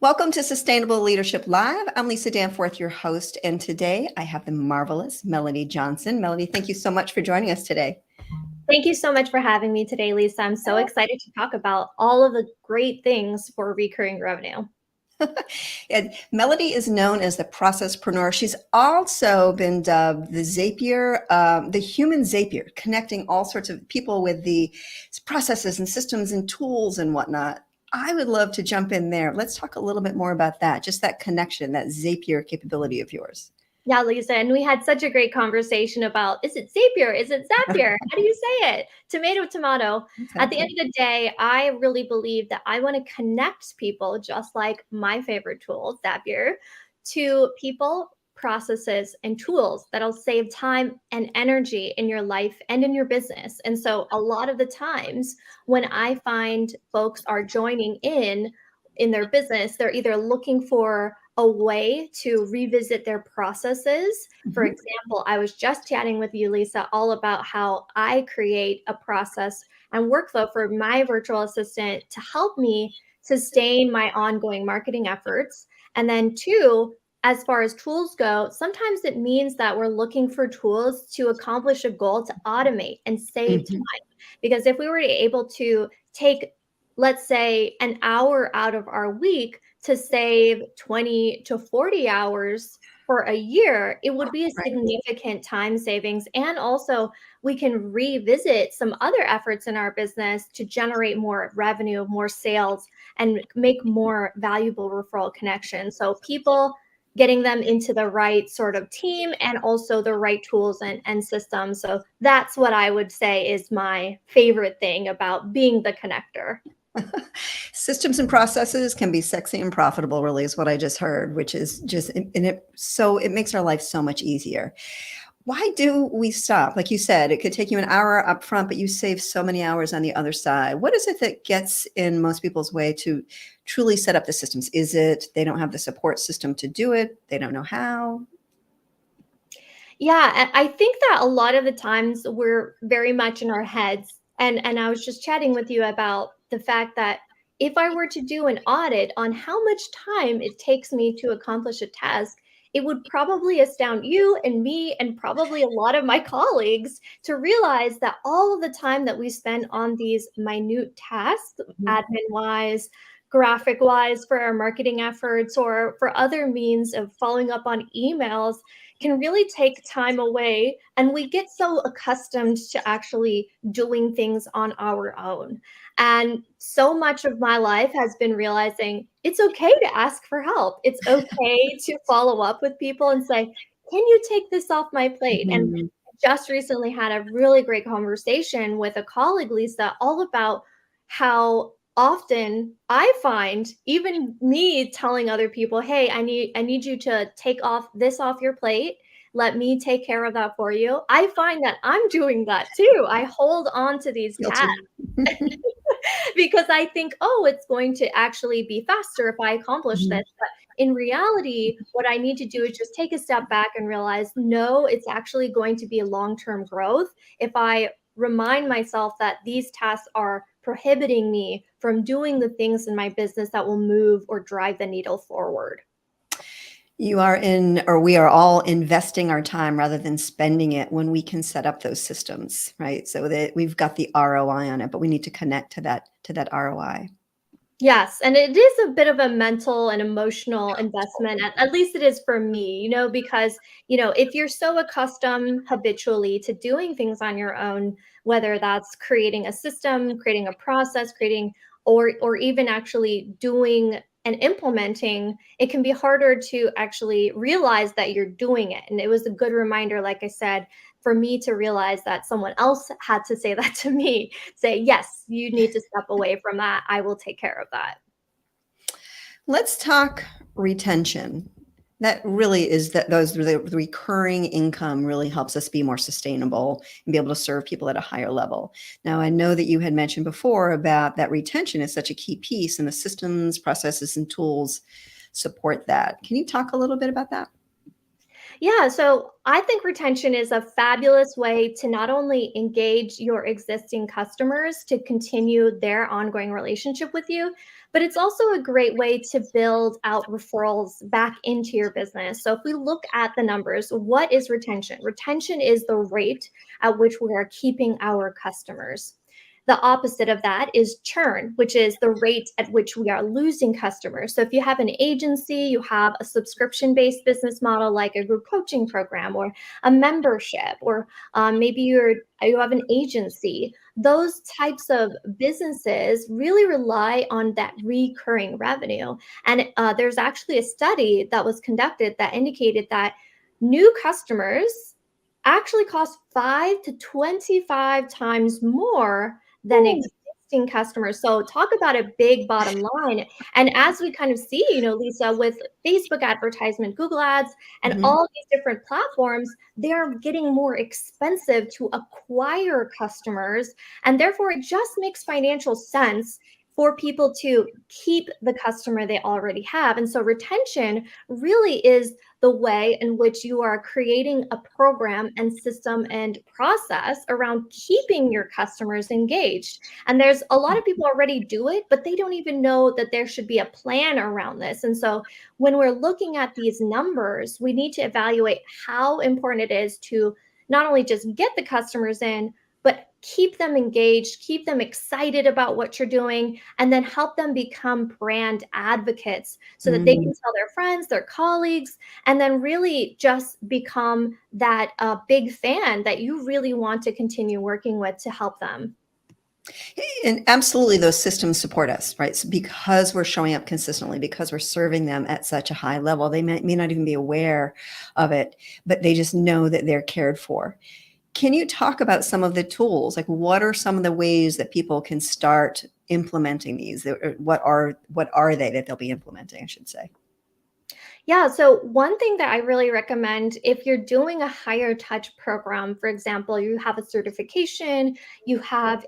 Welcome to Sustainable Leadership Live. I'm Lisa Danforth, your host, and today I have the marvelous Melody Johnson. Melody, thank you so much for joining us today. Thank you so much for having me today, Lisa. I'm so excited to talk about all of the great things for recurring revenue. And Melody is known as the Processpreneur. She's also been dubbed the Zapier, the human Zapier, connecting all sorts of people with the processes and systems and tools and whatnot. I would love to jump in there. Let's talk a little bit more about that, just that connection, that Zapier capability of yours. Yeah, Lisa, and we had such a great conversation about, is it Zapier? Is it Zapier? How do you say it? Tomato, tomato. Exactly. At the end of the day, I really believe that I want to connect people, just like my favorite tool, Zapier, to people, processes, and tools that'll save time and energy in your life and in your business. And so a lot of the times when I find folks are joining in their business, they're either looking for a way to revisit their processes. For example, I was just chatting with you, Lisa, all about how I create a process and workflow for my virtual assistant to help me sustain my ongoing marketing efforts. And then two, as far as tools go, sometimes it means that we're looking for tools to accomplish a goal to automate and save time. Because if we were able to take, let's say, an hour out of our week to save 20 to 40 hours for a year, it would be a significant time savings. And also, we can revisit some other efforts in our business to generate more revenue, more sales, and make more valuable referral connections. So people getting them into the right sort of team and also the right tools and systems. So that's what I would say is my favorite thing about being the connector. Systems and processes can be sexy and profitable, really, is what I just heard, which is just, and it makes our life so much easier. Why do we stop? Like you said, it could take you an hour up front, but you save so many hours on the other side. What is it that gets in most people's way to truly set up the systems? Is it they don't have the support system to do it? They don't know how? Yeah, I think that a lot of the times we're very much in our heads. And I was just chatting with you about the fact that if I were to do an audit on how much time it takes me to accomplish a task, it would probably astound you and me and probably a lot of my colleagues to realize that all of the time that we spend on these minute tasks, admin wise, graphic wise, for our marketing efforts, or for other means of following up on emails, can really take time away. And we get so accustomed to actually doing things on our own. And so much of my life has been realizing it's okay to ask for help. It's okay to follow up with people and say, can you take this off my plate? And just recently had a really great conversation with a colleague, Lisa, all about how often I find even me telling other people, hey, I need you to take off your plate. Let me take care of that for you. I find that I'm doing that too. I hold on to these tasks because I think, oh, it's going to actually be faster if I accomplish this. But in reality, what I need to do is just take a step back and realize, no, it's actually going to be long-term growth if I remind myself that these tasks are prohibiting me from doing the things in my business that will move or drive the needle forward. We are all investing our time rather than spending it when we can set up those systems, right? So that we've got the ROI on it, but we need to connect to that ROI. Yes, and it is a bit of a mental and emotional investment. At least it is for me, because, if you're so accustomed habitually to doing things on your own, whether that's creating a system, creating a process, or even actually doing and implementing, it can be harder to actually realize that you're doing it. And it was a good reminder, like I said, for me to realize that someone else had to say that to me, say, yes, you need to step away from that. I will take care of that. Let's talk retention. That really is the recurring income really helps us be more sustainable and be able to serve people at a higher level. Now, I know that you had mentioned before about that retention is such a key piece, and the systems, processes, and tools support that. Can you talk a little bit about that? Yeah, so I think retention is a fabulous way to not only engage your existing customers to continue their ongoing relationship with you, But it's also a great way to build out referrals back into your business. So if we look at the numbers, what is retention? Retention is the rate at which we are keeping our customers. The opposite of that is churn, which is the rate at which we are losing customers. So if you have an agency, you have a subscription-based business model like a group coaching program or a membership, or maybe you have an agency. Those types of businesses really rely on that recurring revenue. And there's actually a study that was conducted that indicated that new customers actually cost 5 to 25 times more than Ooh. existing customers. So talk about a big bottom line. And as we kind of see, Lisa, with Facebook advertisement, Google ads, and Mhm. all these different platforms, they're getting more expensive to acquire customers. And therefore, it just makes financial sense for people to keep the customer they already have. And so retention really is the way in which you are creating a program and system and process around keeping your customers engaged. And there's a lot of people already do it, but they don't even know that there should be a plan around this. And so when we're looking at these numbers, we need to evaluate how important it is to not only just get the customers in, but keep them engaged, keep them excited about what you're doing, and then help them become brand advocates so that they can Mm. tell their friends, their colleagues, and then really just become that big fan that you really want to continue working with to help them. And absolutely, those systems support us, right? So because we're showing up consistently, because we're serving them at such a high level, they may not even be aware of it, but they just know that they're cared for. Can you talk about some of the tools? Like, what are some of the ways that people can start implementing these? What are they that they'll be implementing, I should say? Yeah, so one thing that I really recommend if you're doing a higher touch program, for example, you have a certification, you have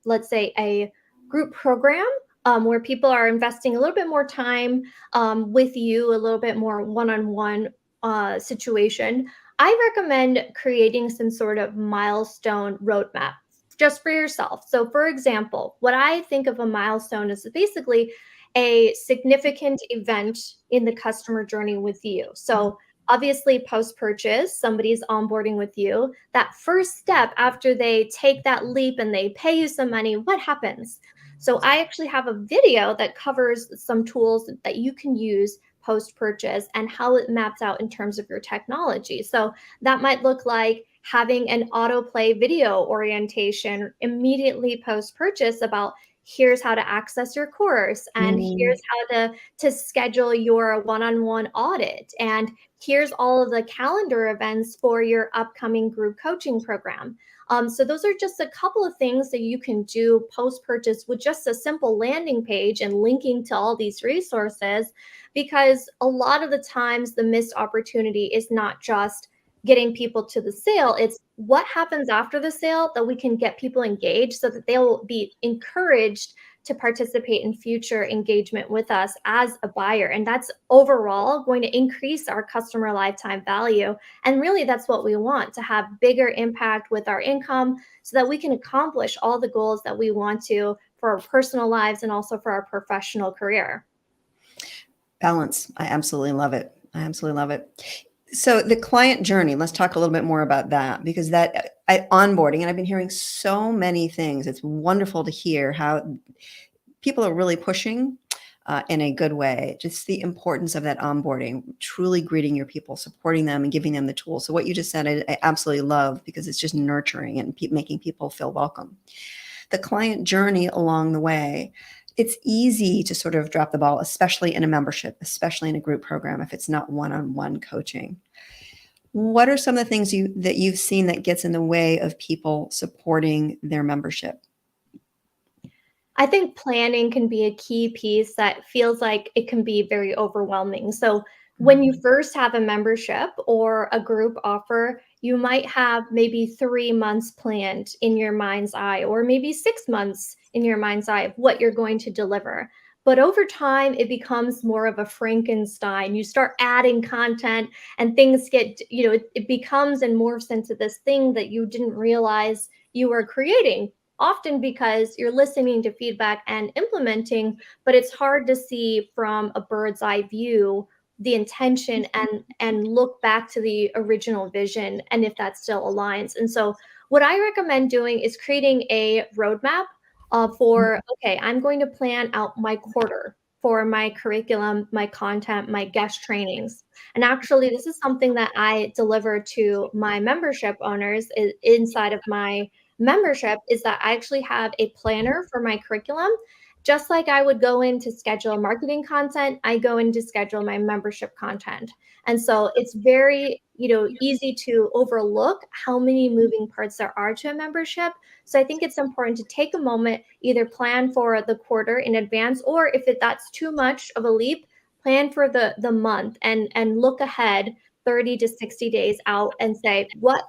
let's say a group program where people are investing a little bit more time with you, a little bit more one-on-one situation. I recommend creating some sort of milestone roadmap just for yourself. So, for example, what I think of a milestone is basically a significant event in the customer journey with you. So, obviously, post purchase, somebody's onboarding with you. That first step after they take that leap and they pay you some money, what happens? So, I actually have a video that covers some tools that you can use post purchase and how it maps out in terms of your technology. So, that might look like having an autoplay video orientation immediately post purchase about here's how to access your course, and Mm. here's how to schedule your one-on-one audit, and here's all of the calendar events for your upcoming group coaching program. So those are just a couple of things that you can do post purchase with just a simple landing page and linking to all these resources, because a lot of the times the missed opportunity is not just getting people to the sale, it's what happens after the sale that we can get people engaged so that they'll be encouraged to participate in future engagement with us as a buyer. And that's overall going to increase our customer lifetime value. And really, that's what we want, to have bigger impact with our income so that we can accomplish all the goals that we want to for our personal lives and also for our professional career. Balance. I absolutely love it. I absolutely love it. So the client journey, let's talk a little bit more about that because onboarding, and I've been hearing so many things. It's wonderful to hear how people are really pushing in a good way. Just the importance of that onboarding, truly greeting your people, supporting them, and giving them the tools. So what you just said, I absolutely love because it's just nurturing and making people feel welcome. The client journey along the way, it's easy to sort of drop the ball, especially in a membership, especially in a group program, if it's not one-on-one coaching. What are some of the things that you've seen that gets in the way of people supporting their membership? I think planning can be a key piece that feels like it can be very overwhelming. So, when you Mhm. first have a membership or a group offer, you might have maybe 3 months planned in your mind's eye, or maybe 6 months in your mind's eye of what you're going to deliver. But over time, it becomes more of a Frankenstein. You start adding content and things get, it becomes and morphs into this thing that you didn't realize you were creating. often because you're listening to feedback and implementing, but it's hard to see from a bird's eye view the intention and look back to the original vision and if that still aligns. And so what I recommend doing is creating a roadmap for, okay, I'm going to plan out my quarter for my curriculum, my content, my guest trainings. And actually, this is something that I deliver to my membership owners inside of my membership, is that I actually have a planner for my curriculum. Just like I would go in to schedule marketing content, I go in to schedule my membership content. And so it's very, easy to overlook how many moving parts there are to a membership. So I think it's important to take a moment, either plan for the quarter in advance, or if that's too much of a leap, plan for the month and look ahead 30 to 60 days out and say, what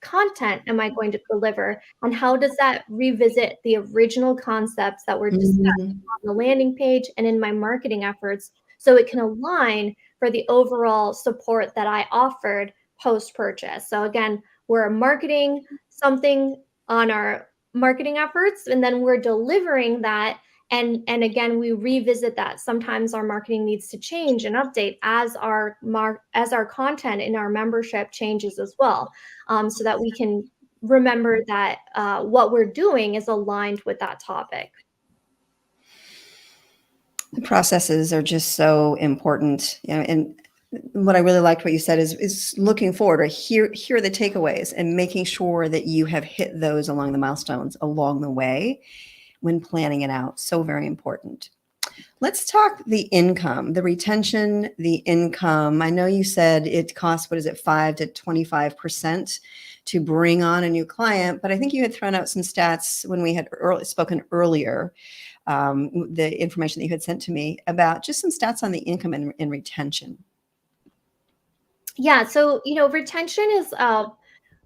content am I going to deliver? And how does that revisit the original concepts that were discussed Mhm. on the landing page and in my marketing efforts, so it can align for the overall support that I offered post-purchase? So again, we're marketing something on our marketing efforts, and then we're delivering that. And again, we revisit that. Sometimes our marketing needs to change and update as our content in our membership changes as well, so that we can remember that what we're doing is aligned with that topic. The processes are just so important, and what I really liked what you said is looking forward, or here are the takeaways, and making sure that you have hit those along the milestones along the way when planning it out. So very important. Let's talk the income, the retention, the income. I know you said it costs, what is it, 5 to 25% to bring on a new client, but I think you had thrown out some stats when we had spoken earlier, the information that you had sent to me about just some stats on the income and retention. Yeah, so retention is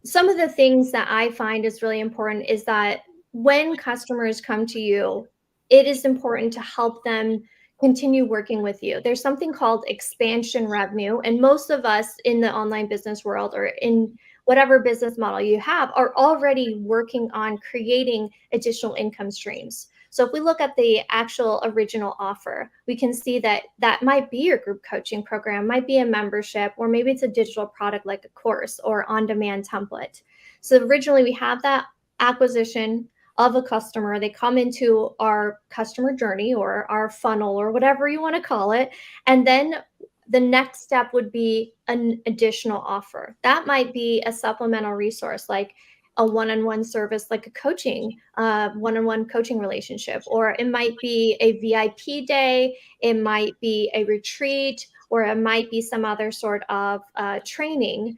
some of the things that I find is really important is that when customers come to you, it is important to help them continue working with you. There's something called expansion revenue, and most of us in the online business world, or in whatever business model you have, are already working on creating additional income streams. So if we look at the actual original offer, we can see that that might be your group coaching program, might be a membership, or maybe it's a digital product like a course or on-demand template. So originally we have that acquisition of a customer. They come into our customer journey or our funnel or whatever you want to call it. And then the next step would be an additional offer. That might be a supplemental resource, like a one-on-one service, like a coaching, one-on-one coaching relationship, or it might be a VIP day, it might be a retreat, or it might be some other sort of training.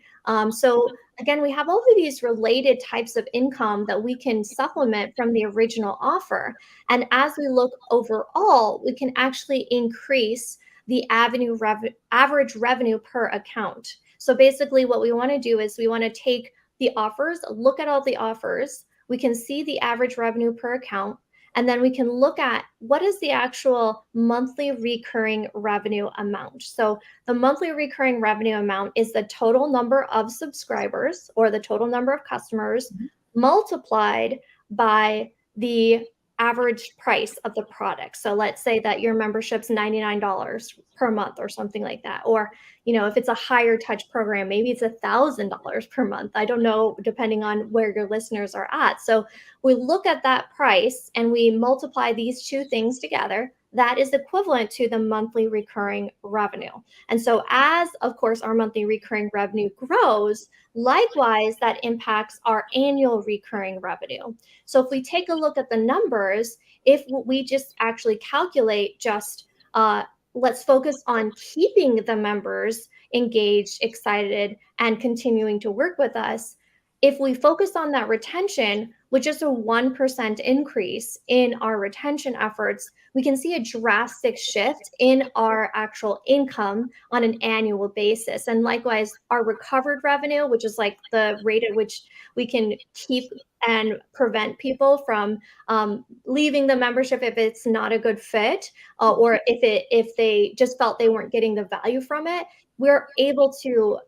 So again, we have all of these related types of income that we can supplement from the original offer. And as we look overall, we can actually increase the average revenue per account. So basically what we want to do is we want to take the offers, look at all the offers, we can see the average revenue per account, and then we can look at what is the actual monthly recurring revenue amount. So the monthly recurring revenue amount is the total number of subscribers, or the total number of customers, multiplied by the average price of the product. So let's say that your membership's $99 per month or something like that. Or, if it's a higher touch program, maybe it's $1,000 per month. I don't know, depending on where your listeners are at. So we look at that price and we multiply these two things together. That is equivalent to the monthly recurring revenue. And so as, of course, our monthly recurring revenue grows, likewise, that impacts our annual recurring revenue. So if we take a look at the numbers, if we just actually calculate let's focus on keeping the members engaged, excited, and continuing to work with us. If we focus on that retention, with just a 1% increase in our retention efforts, we can see a drastic shift in our actual income on an annual basis. And likewise, our recovered revenue, which is like the rate at which we can keep and prevent people from leaving the membership if it's not a good fit, or if they just felt they weren't getting the value from it, we're able to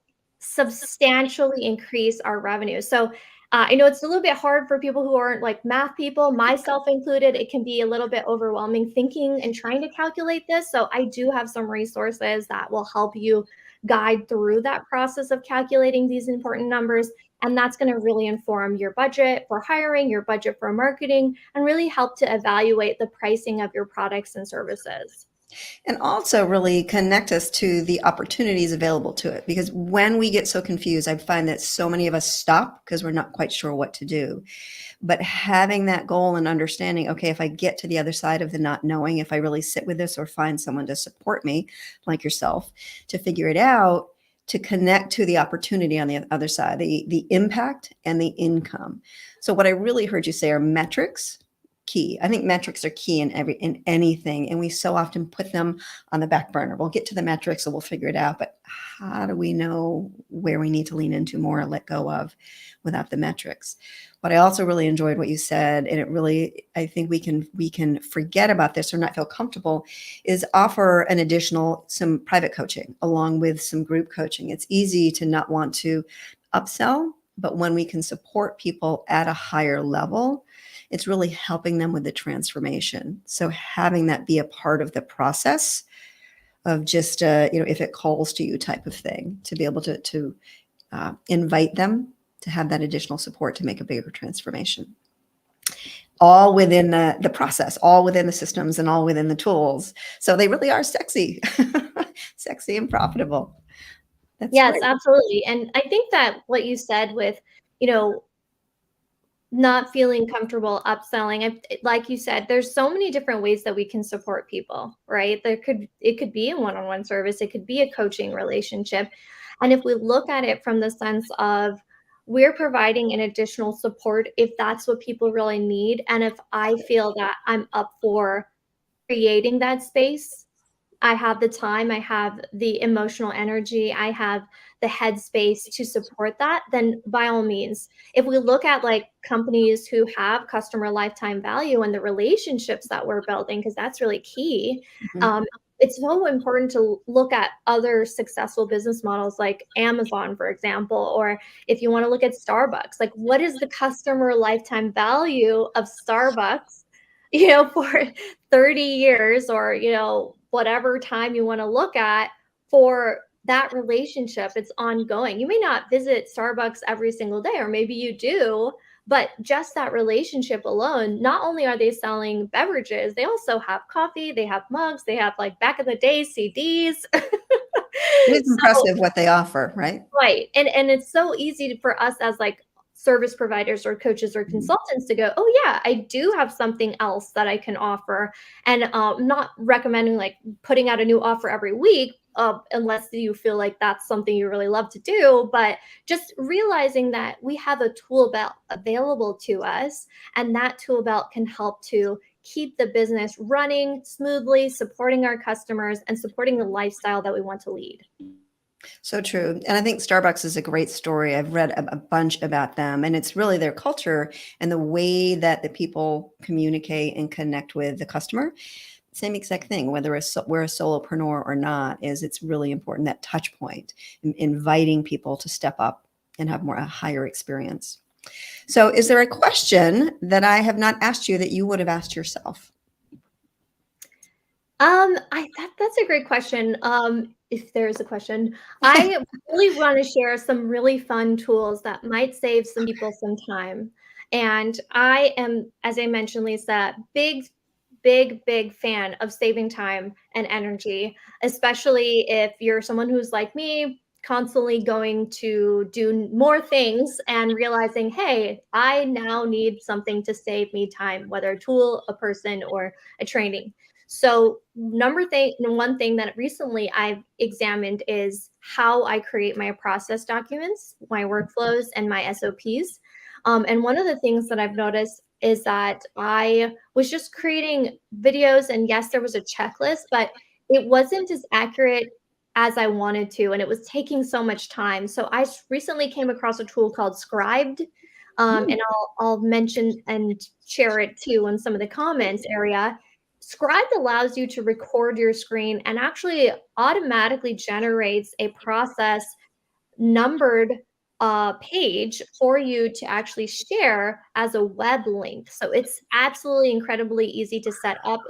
substantially increase our revenue. So I know it's a little bit hard for people who aren't like math people, myself included. It can be a little bit overwhelming thinking and trying to calculate this. So I do have some resources that will help you guide through that process of calculating these important numbers. And that's going to really inform your budget for hiring, your budget for marketing, and really help to evaluate the pricing of your products and services. And also really connect us to the opportunities available to it. Because when we get so confused, I find that so many of us stop because we're not quite sure what to do. But having that goal and understanding, okay, if I get to the other side of the not knowing, if I really sit with this or find someone to support me, like yourself, to figure it out, to connect to the opportunity on the other side, the impact and the income. So what I really heard you say are metrics, key. I think metrics are key in anything, and we so often put them on the back burner. We'll get to the metrics and we'll figure it out, but how do we know where we need to lean into more or let go of without the metrics? But I also really enjoyed what you said, and it really, I think we can forget about this or not feel comfortable, is offer an additional some private coaching along with some group coaching. It's easy to not want to upsell, but when we can support people at a higher level, it's really helping them with the transformation. So having that be a part of the process of just, if it calls to you type of thing, to be able to invite them to have that additional support to make a bigger transformation. All within the process, all within the systems and all within the tools. So they really are sexy, sexy and profitable. That's Yes, great. absolutely. And I think that what you said with, you know, not feeling comfortable upselling. Like you said, there's so many different ways that we can support people, right? It could be a one-on-one service, it could be a coaching relationship. And if we look at it from the sense of we're providing an additional support if that's what people really need, and if I feel that I'm up for creating that space, I have the time, I have the emotional energy, I have the headspace to support that, then by all means. If we look at like companies who have customer lifetime value and the relationships that we're building, because that's really key, Mhm. it's so important to look at other successful business models like Amazon, for example, or if you want to look at Starbucks, like what is the customer lifetime value of Starbucks, for 30 years or, whatever time you want to look at for that relationship. It's ongoing. You may not visit Starbucks every single day, or maybe you do, but just that relationship alone, not only are they selling beverages, they also have coffee, they have mugs, they have like back in the day CDs. It is So impressive what they offer, right? right. And it's so easy for us as like service providers or coaches or Mhm. consultants to go, oh yeah, I do have something else that I can offer. And not recommending like putting out a new offer every week, unless you feel like that's something you really love to do, but just realizing that we have a tool belt available to us, and that tool belt can help to keep the business running smoothly, supporting our customers and supporting the lifestyle that we want to lead. So true. And I think Starbucks is a great story. I've read a bunch about them, and it's really their culture and the way that the people communicate and connect with the customer. Same exact thing, whether we're a solopreneur or not, is it's really important that touch point, inviting people to step up and have a higher experience. So is there a question that I have not asked you that you would have asked yourself? That's a great question. If there's a question, I really want to share some really fun tools that might save some people some time. And I am, as I mentioned, Lisa, big fan of saving time and energy, especially if you're someone who's like me, constantly going to do more things and realizing, hey, I now need something to save me time, whether a tool, a person, or a training. So one thing that recently I've examined is how I create my process documents, my workflows, and my SOPs. And one of the things that I've noticed is that I was just creating videos, and yes, there was a checklist, but it wasn't as accurate as I wanted to, and it was taking so much time. So recently came across a tool called Scribed, Hmm. and I'll mention and share it too in some of the comments area. Scribed allows you to record your screen and actually automatically generates a process numbered page for you to actually share as a web link. So it's absolutely incredibly easy to set up.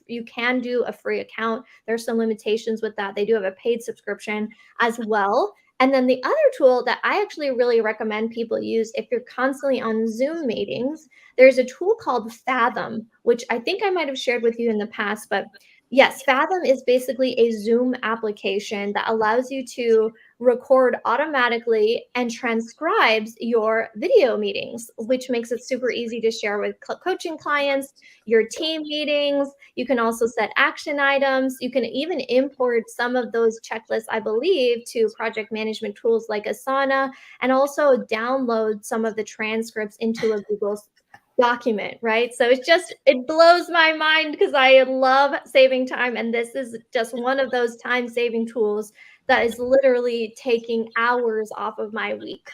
You can do a free account. There's some limitations with that. They do have a paid subscription as well. And then the other tool that I actually really recommend people use if you're constantly on Zoom meetings, there's a tool called Fathom, which I think I might have shared with you in the past, but yes, Fathom is basically a Zoom application that allows you to record automatically and transcribes your video meetings, which makes it super easy to share with coaching clients, your team meetings. You can also set action items. You can even import some of those checklists, I believe, to project management tools like Asana, and also download some of the transcripts into a Google document, right? So it blows my mind because I love saving time. And this is just one of those time saving tools that is literally taking hours off of my week.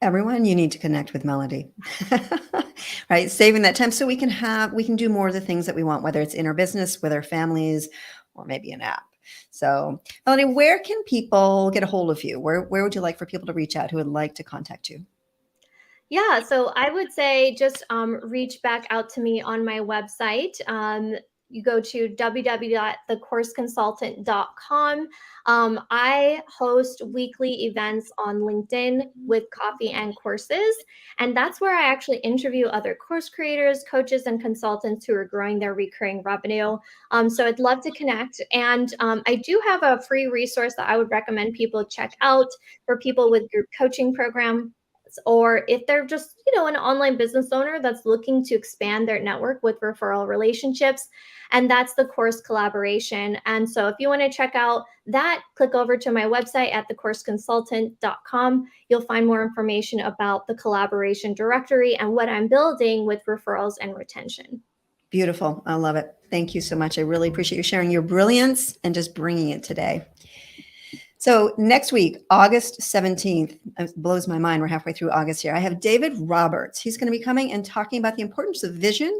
Everyone, you need to connect with Melody, right? Saving that time so we can do more of the things that we want, whether it's in our business, with our families, or maybe an app. So Melody, where can people get a hold of you? Where would you like for people to reach out who would like to contact you? Yeah, so I would say just reach back out to me on my website. You go to www.thecourseconsultant.com. I host weekly events on LinkedIn with coffee and courses. And that's where I actually interview other course creators, coaches, and consultants who are growing their recurring revenue. So I'd love to connect. And I do have a free resource that I would recommend people check out for people with group coaching program, or if they're just, an online business owner that's looking to expand their network with referral relationships. And that's the course collaboration. And so if you want to check out that, click over to my website at thecourseconsultant.com. You'll find more information about the collaboration directory and what I'm building with referrals and retention. Beautiful. I love it. Thank you so much. I really appreciate you sharing your brilliance and just bringing it today. So next week, August 17th, it blows my mind. We're halfway through August here. I have David Roberts. He's going to be coming and talking about the importance of vision,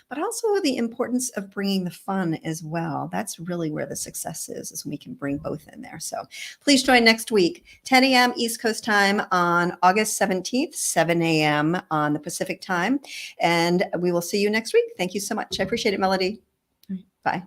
but also the importance of bringing the fun as well. That's really where the success is when we can bring both in there. So please join next week, 10 a.m. East Coast time on August 17th, 7 a.m. on the Pacific time. And we will see you next week. Thank you so much. I appreciate it, Melody. Bye.